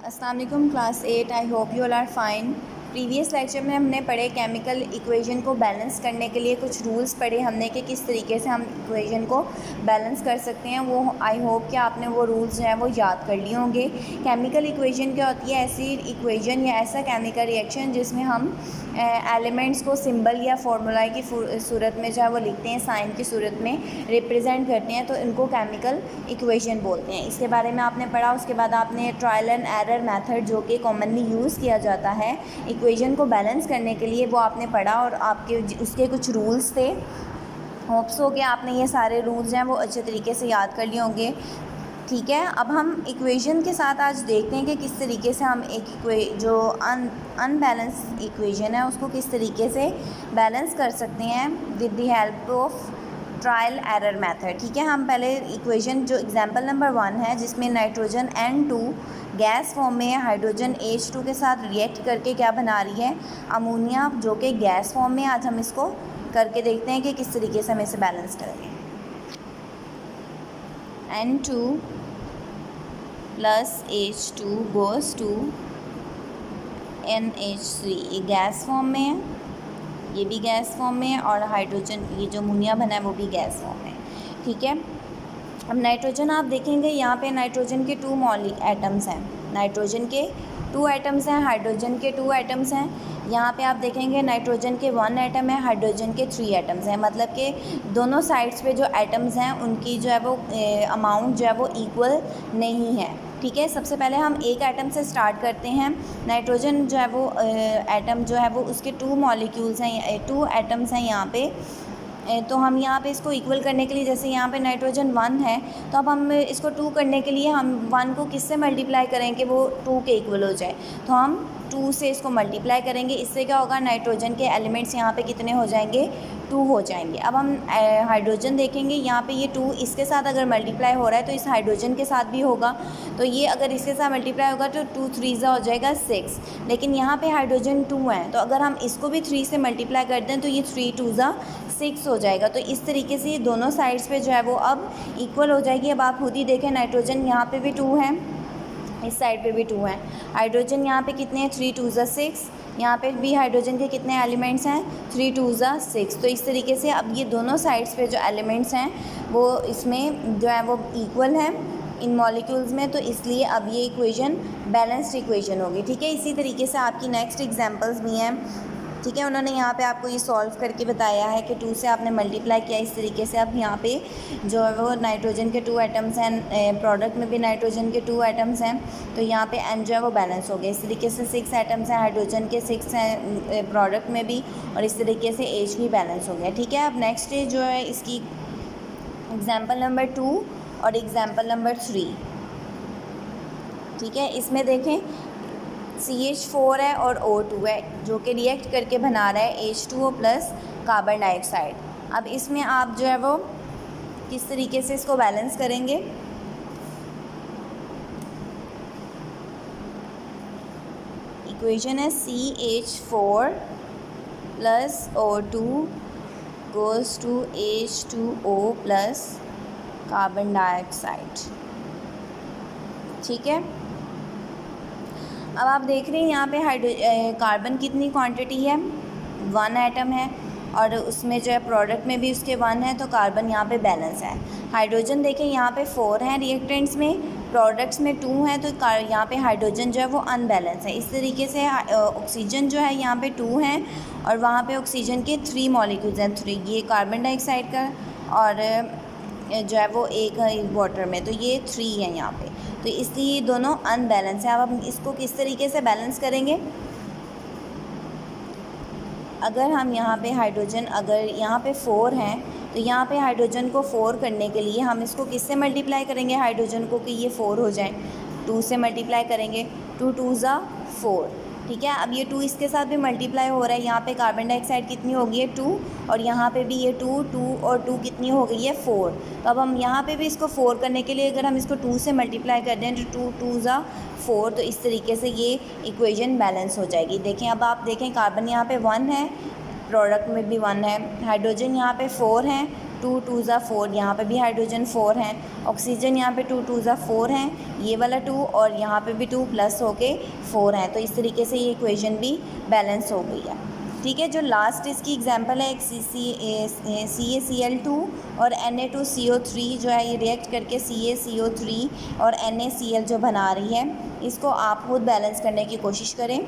अस्सलाम वालेकुम class 8। I hope you all are fine. Previous lecture में हमने पढ़े केमिकल इक्वेशन को बैलेंस करने के लिए कुछ रूल्स पढ़े हमने कि किस तरीके से हम इक्वेशन को बैलेंस कर सकते हैं। वो आई होप कि आपने वो रूल्स जो हैं वो याद कर लिए होंगे। केमिकल इक्वेशन क्या होती है? ऐसी इक्वेशन या ऐसा केमिकल रिएक्शन जिसमें हम एलिमेंट्स को सिंबल या फार्मूला की सूरत में जो है वो लिखते हैं, साइन की सूरत में रिप्रेजेंट करते हैं, तो इनको केमिकल इक्वेशन बोलते हैं। इसके बारे में आपने पढ़ा। उसके बाद आपने ट्रायल एंड एरर मेथड जो कि कॉमनली यूज़ किया जाता है इक्वेशन को बैलेंस करने के लिए, वो आपने पढ़ा और आपके उसके कुछ रूल्स थे। होप्स हो कि आपने ये सारे रूल्स हैं वो अच्छे तरीके से याद कर लिए होंगे। ठीक है, अब हम इक्वेशन के साथ आज देखते हैं कि किस तरीके से हम एक जो अनबैलेंस इक्वेशन है उसको किस तरीके से बैलेंस कर सकते हैं with the help of trial error method. ठीक है, हम पहले इक्वेशन जो एग्जांपल नंबर 1 है जिसमें नाइट्रोजन N2 गैस फॉर्म में हाइड्रोजन H2 के साथ रिएक्ट करके क्या बना रही है? अमोनिया, जो कि गैस फॉर्म में। आज हम इसको करके देखते हैं कि किस तरीके से हम इसे बैलेंस करेंगे। N2 plus H2 goes to NH3, ये गैस फॉर्म में है, ये भी गैस फॉर्म में है, और हाइड्रोजन ये जो अमोनिया बना है वो भी गैस फॉर्म में है। ठीक है, अब नाइट्रोजन आप देखेंगे यहाँ पे नाइट्रोजन के 2 एटम्स हैं, नाइट्रोजन के 2 एटम्स हैं, हाइड्रोजन के 2 एटम्स हैं। यहाँ पे आप देखेंगे नाइट्रोजन के 1 एटम है, हाइड्रोजन के 3 एटम्स हैं, मतलब कि दोनों साइड्स पे जो एटम्स हैं उनकी जो है वो अमाउंट जो है वो इक्वल नहीं है। ठीक है, सबसे पहले हम एक एटम से स्टार्ट करते हैं। नाइट्रोजन जो है वो एटम जो है वो उसके 2 मॉलिक्यूल्स हैं, 2 एटम्स हैं यहाँ पे। तो हम यहाँ पे इसको इक्वल करने के लिए, जैसे यहाँ पे नाइट्रोजन 1 है तो अब हम इसको 2 करने के लिए हम 1 को किससे मल्टीप्लाई करें कि वो 2 के इक्वल हो जाए? तो हम 2 से इसको मल्टीप्लाई करेंगे। इससे क्या होगा? नाइट्रोजन के एलिमेंट्स यहाँ पे कितने हो जाएंगे? 2 हो जाएंगे। अब हम हाइड्रोजन देखेंगे, यहाँ पे ये 2 इसके साथ अगर मल्टीप्लाई हो रहा है तो इस हाइड्रोजन के साथ भी होगा, तो ये अगर इसके साथ मल्टीप्लाई होगा तो 2 3 हो जाएगा 6। लेकिन यहाँ पे हाइड्रोजन 2 है तो अगर हम इसको भी 3 से मल्टीप्लाई कर दें तो ये 3 2 6 हो जाएगा। तो इस तरीके से ये दोनों साइड्स पे जो है वो अब इक्वल हो जाएगी। अब आप खुद ही देखें, नाइट्रोजन यहाँ पे भी 2 है, इस साइड पे भी 2 हैं। हाइड्रोजन यहाँ पे कितने हैं? 3 2 6। यहाँ पे भी हाइड्रोजन के कितने एलिमेंट्स हैं? 3 2 6। तो इस तरीके से अब ये दोनों साइड्स पे जो एलिमेंट्स हैं वो इसमें जो है वो इक्वल हैं इन मॉलिक्यूल्स में, तो इसलिए अब ये इक्वेशन बैलेंस्ड इक्वेशन होगी। ठीक है, इसी तरीके से आपकी नेक्स्ट एग्जांपल्स भी हैं। ठीक है, उन्होंने यहाँ पे आपको ये सॉल्व करके बताया है कि 2 से आपने मल्टीप्लाई किया इस तरीके से। अब यहाँ पे जो है वो नाइट्रोजन के 2 एटम्स हैं, प्रोडक्ट में भी नाइट्रोजन के 2 एटम्स हैं, तो यहाँ पे N जो है वो बैलेंस हो गया। इस तरीके से 6 एटम्स हैं, हाइड्रोजन के 6 हैं प्रोडक्ट में भी, और इस तरीके से H भी बैलेंस हो गया। ठीक है, अब नेक्स्ट जो है इसकी एग्जाम्पल नंबर 2 और एग्जाम्पल नंबर 3। ठीक है, इसमें देखें CH4 है और O2 है जो कि रिएक्ट करके बना रहा है H2O प्लस कार्बन डाइऑक्साइड। अब इसमें आप जो है वो किस तरीके से इसको बैलेंस करेंगे? इक्वेशन है CH4 plus O2 goes to H2O plus carbon dioxide. ठीक है, अब आप देख रहे हैं यहाँ पे कार्बन कितनी क्वांटिटी है? 1 एटम है, और उसमें जो है प्रोडक्ट में भी उसके 1 है, तो कार्बन यहाँ पे बैलेंस है। हाइड्रोजन देखें यहाँ पे 4 हैं रिएक्टेंट्स में, प्रोडक्ट्स में 2 हैं, तो यहाँ पे हाइड्रोजन जो है वो अनबैलेंस है। इस तरीके से ऑक्सीजन जो है यहाँ पे 2 हैं और वहाँ पे ऑक्सीजन के 3 मॉलिक्यूल्स हैं, 3, ये कार्बन डाइऑक्साइड का, और जो है वो एक है वाटर में, तो ये 3 है यहाँ पे, तो इसलिए ये दोनों अनबैलेंस है। अब हम इसको किस तरीके से बैलेंस करेंगे? अगर हम यहाँ पे हाइड्रोजन, अगर यहाँ पे 4 हैं तो यहाँ पे हाइड्रोजन को 4 करने के लिए हम इसको किससे मल्टीप्लाई करेंगे हाइड्रोजन को कि ये 4 हो जाए? 2 से मल्टीप्लाई करेंगे, 2 2 4। ठीक है, अब ये 2 इसके साथ भी मल्टीप्लाई हो रहा है। यहाँ पे कार्बन डाइऑक्साइड कितनी हो गई है? 2, और यहाँ पे भी ये 2 2 और 2 कितनी हो गई है? 4। तो अब हम यहाँ पे भी इसको 4 करने के लिए अगर हम इसको 2 से मल्टीप्लाई कर दें तो 2 2 4, तो इस तरीके से ये इक्वेशन बैलेंस हो जाएगी। देखें, अब आप देखें कार्बन यहाँ पे 1 है, प्रोडक्ट में भी 1 है, हाइड्रोजन यहाँ पे 4 हैं, 2 2 ज़ा 4, यहाँ पे भी हाइड्रोजन 4 हैं, ऑक्सीजन यहाँ पे 2 2 ज़ा 4 हैं, ये वाला 2 और यहाँ पे भी 2 प्लस होके 4 हैं। तो इस तरीके से ये इक्वेशन भी बैलेंस हो गई है। ठीक है, जो लास्ट इसकी एग्जांपल है एक CaCl2 और Na2CO3 जो है, ये रिएक्ट करके CaCO3 और NaCl जो बना रही है, इसको आप खुद बैलेंस करने की कोशिश करें।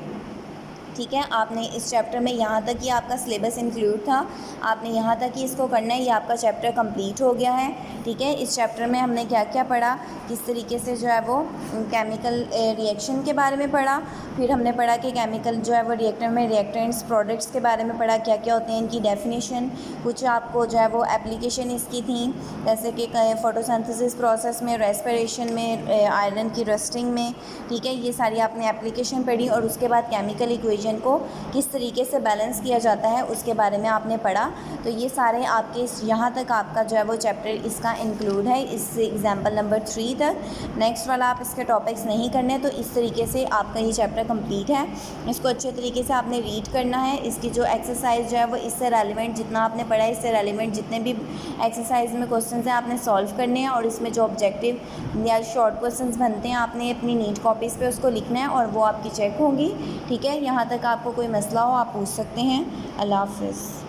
ठीक है, आपने इस चैप्टर में यहाँ तक ही आपका सिलेबस इंक्लूड था, आपने यहाँ तक ही इसको करना है, ये आपका चैप्टर कंप्लीट हो गया है। ठीक है, इस चैप्टर में हमने क्या क्या पढ़ा, किस तरीके से जो है वो केमिकल रिएक्शन के बारे में पढ़ा, फिर हमने पढ़ा कि केमिकल जो है वो रिएक्टर में रिएक्टेंट्स प्रोडक्ट्स के बारे में पढ़ा, क्या क्या होते हैं इनकी डेफिनेशन, कुछ आपको जो है वो एप्लीकेशन इसकी थी, जैसे कि फोटोसिंथेसिस प्रोसेस में, रेस्पिरेशन में, आयरन की रस्टिंग में। ठीक है, ये सारी आपने एप्लीकेशन पढ़ी और उसके बाद केमिकल इक्वेशन को किस तरीके से बैलेंस किया जाता है उसके बारे में आपने पढ़ा। तो ये सारे आपके यहाँ तक आपका जो है वो चैप्टर इसका इंक्लूड है, इस एग्जाम्पल नंबर 3 तक। नेक्स्ट वाला आप इसके टॉपिक्स नहीं करने, तो इस तरीके से आपका ये चैप्टर कंप्लीट है। इसको अच्छे तरीके से आपने रीड करना है। इसकी जो एक्सरसाइज जो है वो इससे रेलिवेंट, जितना आपने पढ़ा है इससे रेलिवेंट जितने भी एक्सरसाइज में क्वेश्चन हैं आपने सॉल्व करने हैं, और इसमें जो ऑब्जेक्टिव या शॉर्ट क्वेश्चन बनते हैं आपने अपनी नीट कॉपीज़ पे उसको लिखना है और वो आपकी चेक होंगी। ठीक है, यहाँ तक आपको कोई मसला हो आप पूछ सकते हैं। अल्लाह हाफ़िज़।